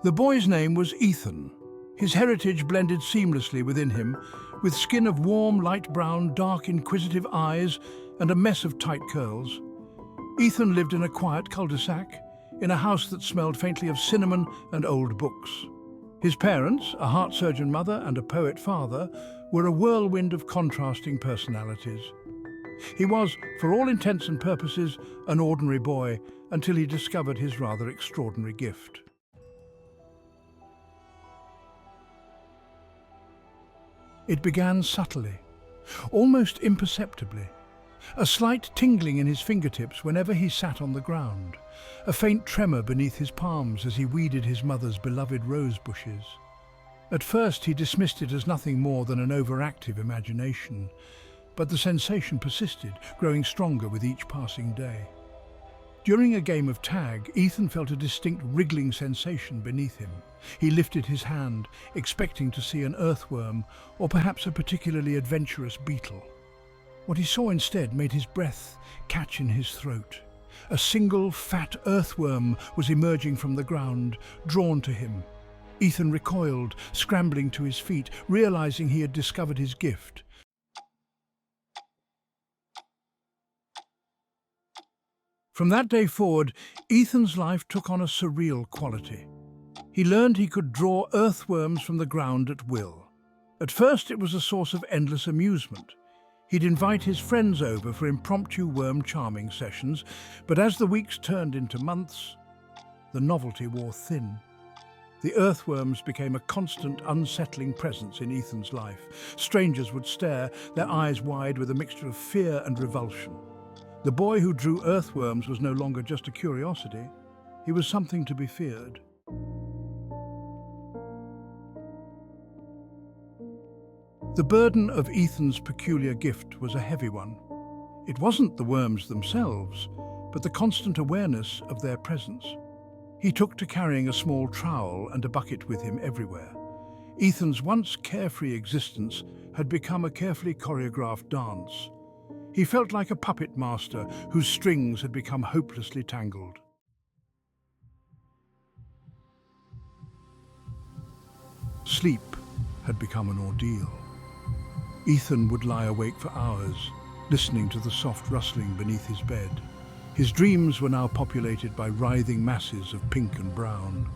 The boy's name was Ethan. His heritage blended seamlessly within him, with skin of warm, light brown, dark, inquisitive eyes, and a mess of tight curls. Ethan lived in a quiet cul-de-sac, in a house that smelled faintly of cinnamon and old books. His parents, a heart surgeon mother and a poet father, were a whirlwind of contrasting personalities. He was, for all intents and purposes, an ordinary boy until he discovered his rather extraordinary gift. It began subtly, almost imperceptibly. A slight tingling in his fingertips whenever he sat on the ground, a faint tremor beneath his palms as he weeded his mother's beloved rose bushes. At first he dismissed it as nothing more than an overactive imagination, but the sensation persisted, growing stronger with each passing day. During a game of tag, Ethan felt a distinct wriggling sensation beneath him. He lifted his hand, expecting to see an earthworm or perhaps a particularly adventurous beetle. What he saw instead made his breath catch in his throat. A single fat earthworm was emerging from the ground, drawn to him. Ethan recoiled, scrambling to his feet, realizing he had discovered his gift. From that day forward, Ethan's life took on a surreal quality. He learned he could draw earthworms from the ground at will. At first it was a source of endless amusement. He'd invite his friends over for impromptu worm charming sessions, but as the weeks turned into months, the novelty wore thin. The earthworms became a constant, unsettling presence in Ethan's life. Strangers would stare, their eyes wide with a mixture of fear and revulsion. The boy who drew earthworms was no longer just a curiosity. He was something to be feared. The burden of Ethan's peculiar gift was a heavy one. It wasn't the worms themselves, but the constant awareness of their presence. He took to carrying a small trowel and a bucket with him everywhere. Ethan's once carefree existence had become a carefully choreographed dance. He felt like a puppet master whose strings had become hopelessly tangled. Sleep had become an ordeal. Ethan would lie awake for hours, listening to the soft rustling beneath his bed. His dreams were now populated by writhing masses of pink and brown.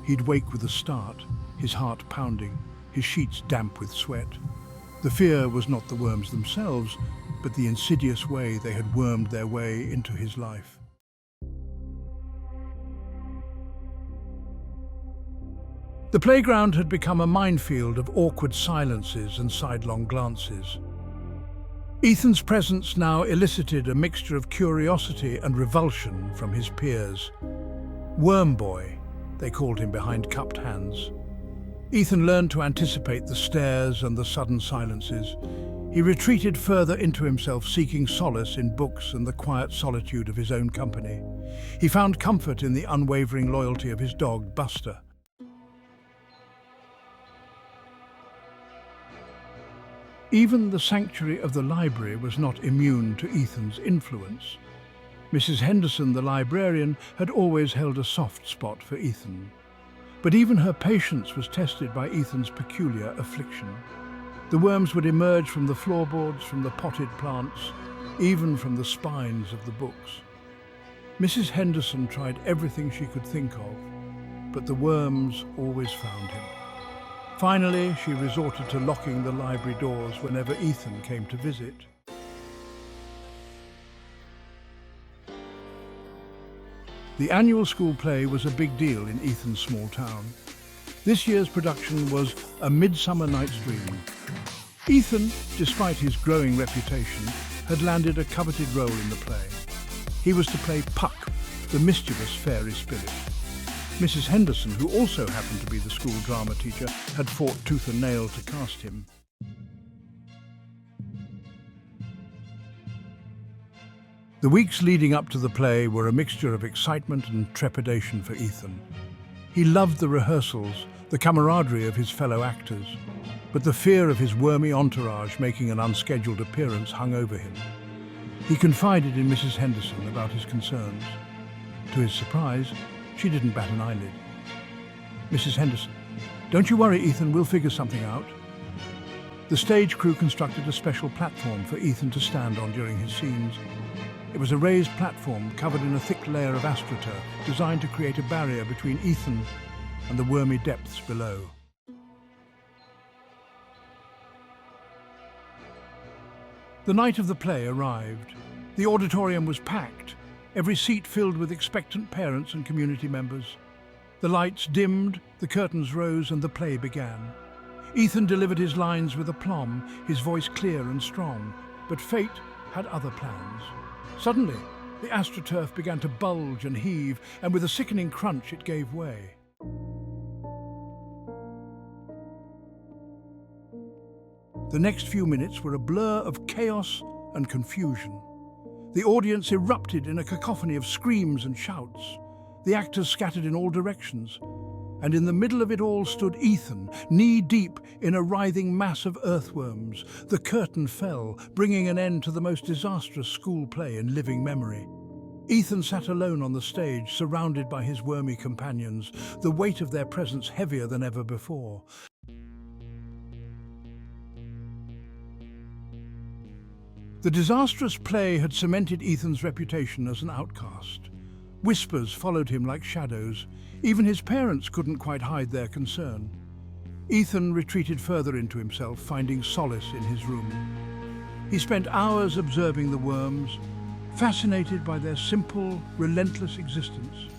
He'd wake with a start, his heart pounding, his sheets damp with sweat. The fear was not the worms themselves, but the insidious way they had wormed their way into his life. The playground had become a minefield of awkward silences and sidelong glances. Ethan's presence now elicited a mixture of curiosity and revulsion from his peers. Worm Boy, they called him behind cupped hands. Ethan learned to anticipate the stares and the sudden silences. He retreated further into himself, seeking solace in books and the quiet solitude of his own company. He found comfort in the unwavering loyalty of his dog, Buster. Even the sanctuary of the library was not immune to Ethan's influence. Mrs. Henderson, the librarian, had always held a soft spot for Ethan. But even her patience was tested by Ethan's peculiar affliction. The worms would emerge from the floorboards, from the potted plants, even from the spines of the books. Mrs. Henderson tried everything she could think of, but the worms always found him. Finally, she resorted to locking the library doors whenever Ethan came to visit. The annual school play was a big deal in Ethan's small town. This year's production was A Midsummer Night's Dream. Ethan, despite his growing reputation, had landed a coveted role in the play. He was to play Puck, the mischievous fairy spirit. Mrs. Henderson, who also happened to be the school drama teacher, had fought tooth and nail to cast him. The weeks leading up to the play were a mixture of excitement and trepidation for Ethan. He loved the rehearsals, the camaraderie of his fellow actors, but the fear of his wormy entourage making an unscheduled appearance hung over him. He confided in Mrs. Henderson about his concerns. To his surprise, she didn't bat an eyelid. Mrs. Henderson. "Don't you worry, Ethan, we'll figure something out." The stage crew constructed a special platform for Ethan to stand on during his scenes. It was a raised platform covered in a thick layer of astroturf, designed to create a barrier between Ethan and the wormy depths below. The night of the play arrived. The auditorium was packed, every seat filled with expectant parents and community members. The lights dimmed, the curtains rose, and the play began. Ethan delivered his lines with aplomb, his voice clear and strong, but fate had other plans. Suddenly, the astroturf began to bulge and heave, and with a sickening crunch it gave way. The next few minutes were a blur of chaos and confusion. The audience erupted in a cacophony of screams and shouts. The actors scattered in all directions, and in the middle of it all stood Ethan, knee-deep in a writhing mass of earthworms. The curtain fell, bringing an end to the most disastrous school play in living memory. Ethan sat alone on the stage, surrounded by his wormy companions, the weight of their presence heavier than ever before. The disastrous play had cemented Ethan's reputation as an outcast. Whispers followed him like shadows. Even his parents couldn't quite hide their concern. Ethan retreated further into himself, finding solace in his room. He spent hours observing the worms, fascinated by their simple, relentless existence.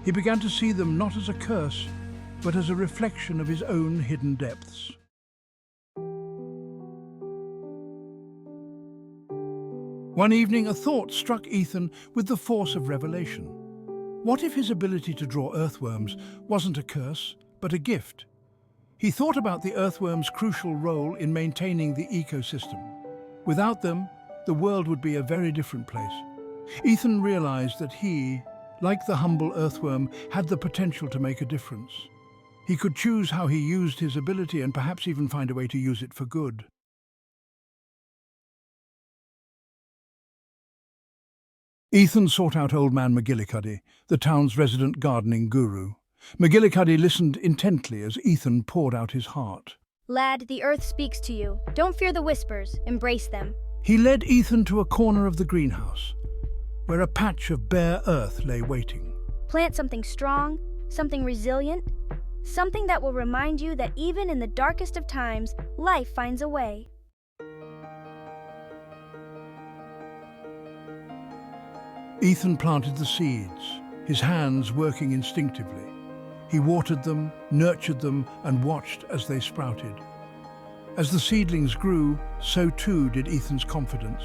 He began to see them not as a curse, but as a reflection of his own hidden depths. One evening, a thought struck Ethan with the force of revelation. What if his ability to draw earthworms wasn't a curse, but a gift? He thought about the earthworms' crucial role in maintaining the ecosystem. Without them, the world would be a very different place. Ethan realized that he, like the humble earthworm, had the potential to make a difference. He could choose how he used his ability and perhaps even find a way to use it for good. Ethan sought out old man McGillicuddy, the town's resident gardening guru. McGillicuddy listened intently as Ethan poured out his heart. "Lad, the earth speaks to you. Don't fear the whispers. Embrace them." He led Ethan to a corner of the greenhouse, where a patch of bare earth lay waiting. "Plant something strong, something resilient, something that will remind you that even in the darkest of times, life finds a way." Ethan planted the seeds, his hands working instinctively. He watered them, nurtured them, and watched as they sprouted. As the seedlings grew, so too did Ethan's confidence.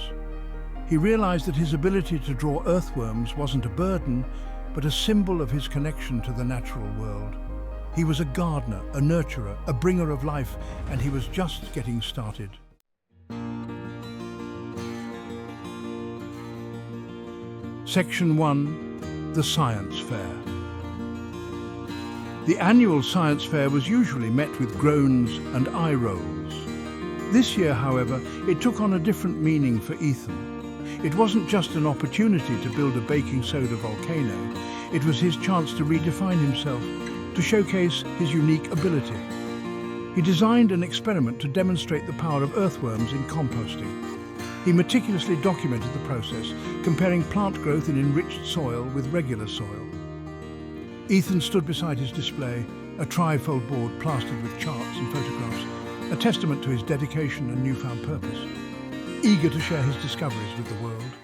He realized that his ability to draw earthworms wasn't a burden, but a symbol of his connection to the natural world. He was a gardener, a nurturer, a bringer of life, and he was just getting started. Section 1. The Science Fair. The annual science fair was usually met with groans and eye rolls. This year, however, it took on a different meaning for Ethan. It wasn't just an opportunity to build a baking soda volcano. It was his chance to redefine himself, to showcase his unique ability. He designed an experiment to demonstrate the power of earthworms in composting. He meticulously documented the process, comparing plant growth in enriched soil with regular soil. Ethan stood beside his display, a trifold board plastered with charts and photographs, a testament to his dedication and newfound purpose, eager to share his discoveries with the world.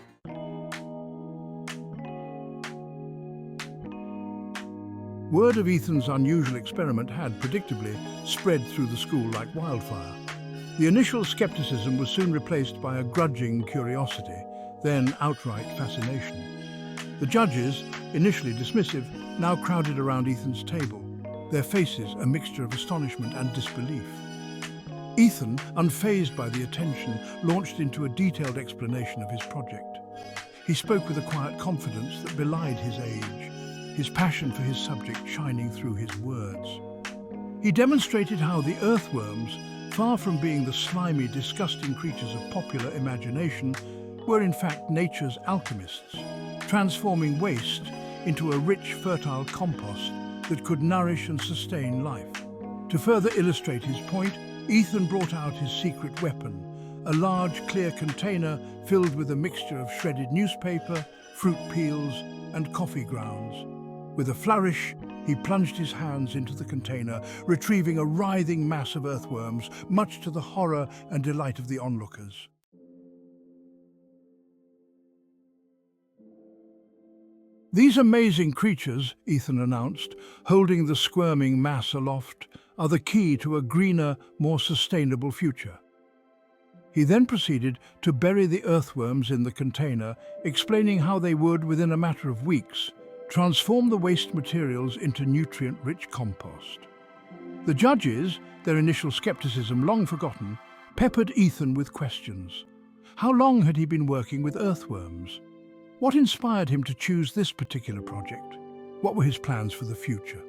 Word of Ethan's unusual experiment had, predictably, spread through the school like wildfire. The initial skepticism was soon replaced by a grudging curiosity, then outright fascination. The judges, initially dismissive, now crowded around Ethan's table, their faces a mixture of astonishment and disbelief. Ethan, unfazed by the attention, launched into a detailed explanation of his project. He spoke with a quiet confidence that belied his age, his passion for his subject shining through his words. He demonstrated how the earthworms, far from being the slimy, disgusting creatures of popular imagination, were in fact nature's alchemists, transforming waste into a rich, fertile compost that could nourish and sustain life. To further illustrate his point, Ethan brought out his secret weapon, a large clear container filled with a mixture of shredded newspaper, fruit peels, and coffee grounds. With a flourish, he plunged his hands into the container, retrieving a writhing mass of earthworms, much to the horror and delight of the onlookers. "These amazing creatures," Ethan announced, holding the squirming mass aloft, "are the key to a greener, more sustainable future." He then proceeded to bury the earthworms in the container, explaining how they would, within a matter of weeks, transform the waste materials into nutrient-rich compost. The judges, their initial skepticism long forgotten, peppered Ethan with questions. How long had he been working with earthworms? What inspired him to choose this particular project? What were his plans for the future?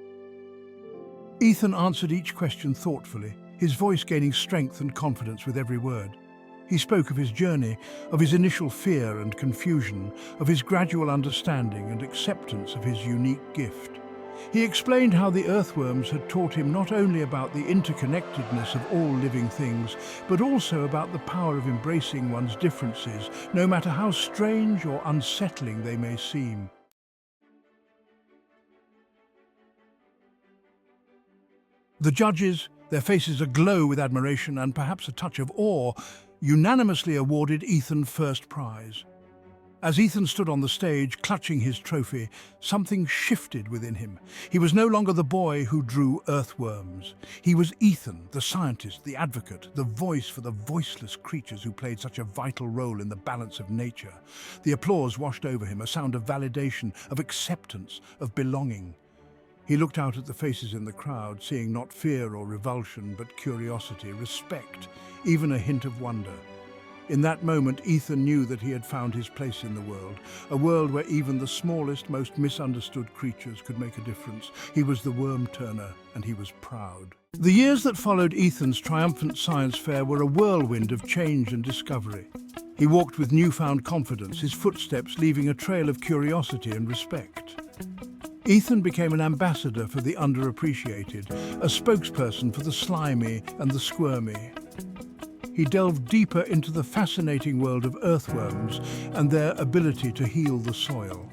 Ethan answered each question thoughtfully, his voice gaining strength and confidence with every word. He spoke of his journey, of his initial fear and confusion, of his gradual understanding and acceptance of his unique gift. He explained how the earthworms had taught him not only about the interconnectedness of all living things, but also about the power of embracing one's differences, no matter how strange or unsettling they may seem. The judges, their faces aglow with admiration and perhaps a touch of awe, unanimously awarded Ethan first prize. As Ethan stood on the stage, clutching his trophy, something shifted within him. He was no longer the boy who drew earthworms. He was Ethan, the scientist, the advocate, the voice for the voiceless creatures who played such a vital role in the balance of nature. The applause washed over him, a sound of validation, of acceptance, of belonging. He looked out at the faces in the crowd, seeing not fear or revulsion, but curiosity, respect, even a hint of wonder. In that moment, Ethan knew that he had found his place in the world, a world where even the smallest, most misunderstood creatures could make a difference. He was the worm turner, and he was proud. The years that followed Ethan's triumphant science fair were a whirlwind of change and discovery. He walked with newfound confidence, his footsteps leaving a trail of curiosity and respect. Ethan became an ambassador for the underappreciated, a spokesperson for the slimy and the squirmy. He delved deeper into the fascinating world of earthworms and their ability to heal the soil.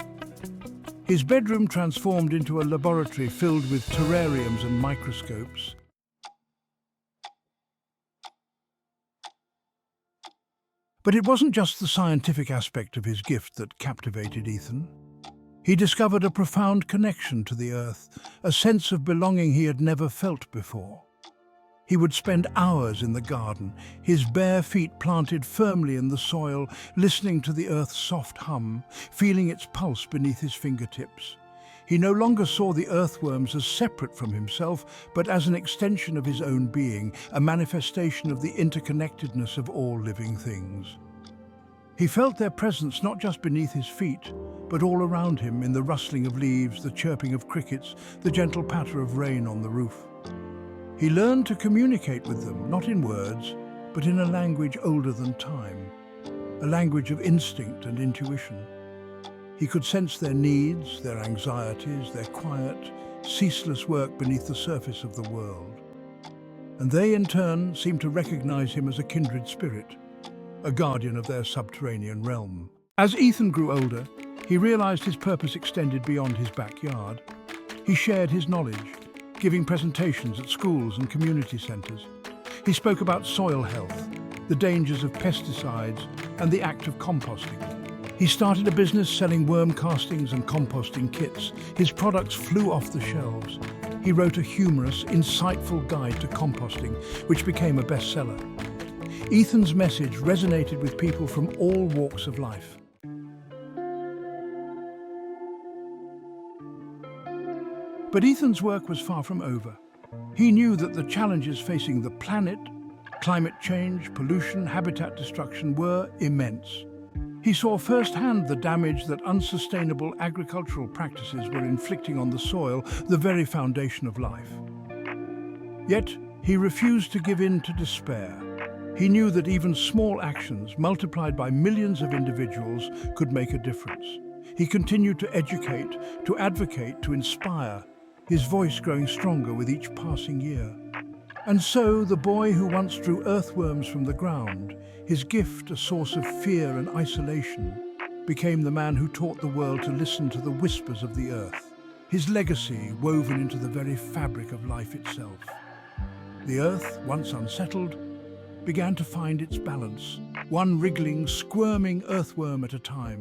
His bedroom transformed into a laboratory filled with terrariums and microscopes. But it wasn't just the scientific aspect of his gift that captivated Ethan. He discovered a profound connection to the earth, a sense of belonging he had never felt before. He would spend hours in the garden, his bare feet planted firmly in the soil, listening to the earth's soft hum, feeling its pulse beneath his fingertips. He no longer saw the earthworms as separate from himself, but as an extension of his own being, a manifestation of the interconnectedness of all living things. He felt their presence not just beneath his feet, but all around him in the rustling of leaves, the chirping of crickets, the gentle patter of rain on the roof. He learned to communicate with them, not in words, but in a language older than time, a language of instinct and intuition. He could sense their needs, their anxieties, their quiet, ceaseless work beneath the surface of the world. And they, in turn, seemed to recognize him as a kindred spirit, a guardian of their subterranean realm. As Ethan grew older, he realized his purpose extended beyond his backyard. He shared his knowledge, giving presentations at schools and community centers. He spoke about soil health, the dangers of pesticides, and the act of composting. He started a business selling worm castings and composting kits. His products flew off the shelves. He wrote a humorous, insightful guide to composting, which became a bestseller. Ethan's message resonated with people from all walks of life. But Ethan's work was far from over. He knew that the challenges facing the planet, climate change, pollution, habitat destruction, were immense. He saw firsthand the damage that unsustainable agricultural practices were inflicting on the soil, the very foundation of life. Yet, he refused to give in to despair. He knew that even small actions, multiplied by millions of individuals, could make a difference. He continued to educate, to advocate, to inspire, his voice growing stronger with each passing year. And so the boy who once drew earthworms from the ground, his gift a source of fear and isolation, became the man who taught the world to listen to the whispers of the earth, his legacy woven into the very fabric of life itself. The earth, once unsettled, began to find its balance, one wriggling, squirming earthworm at a time.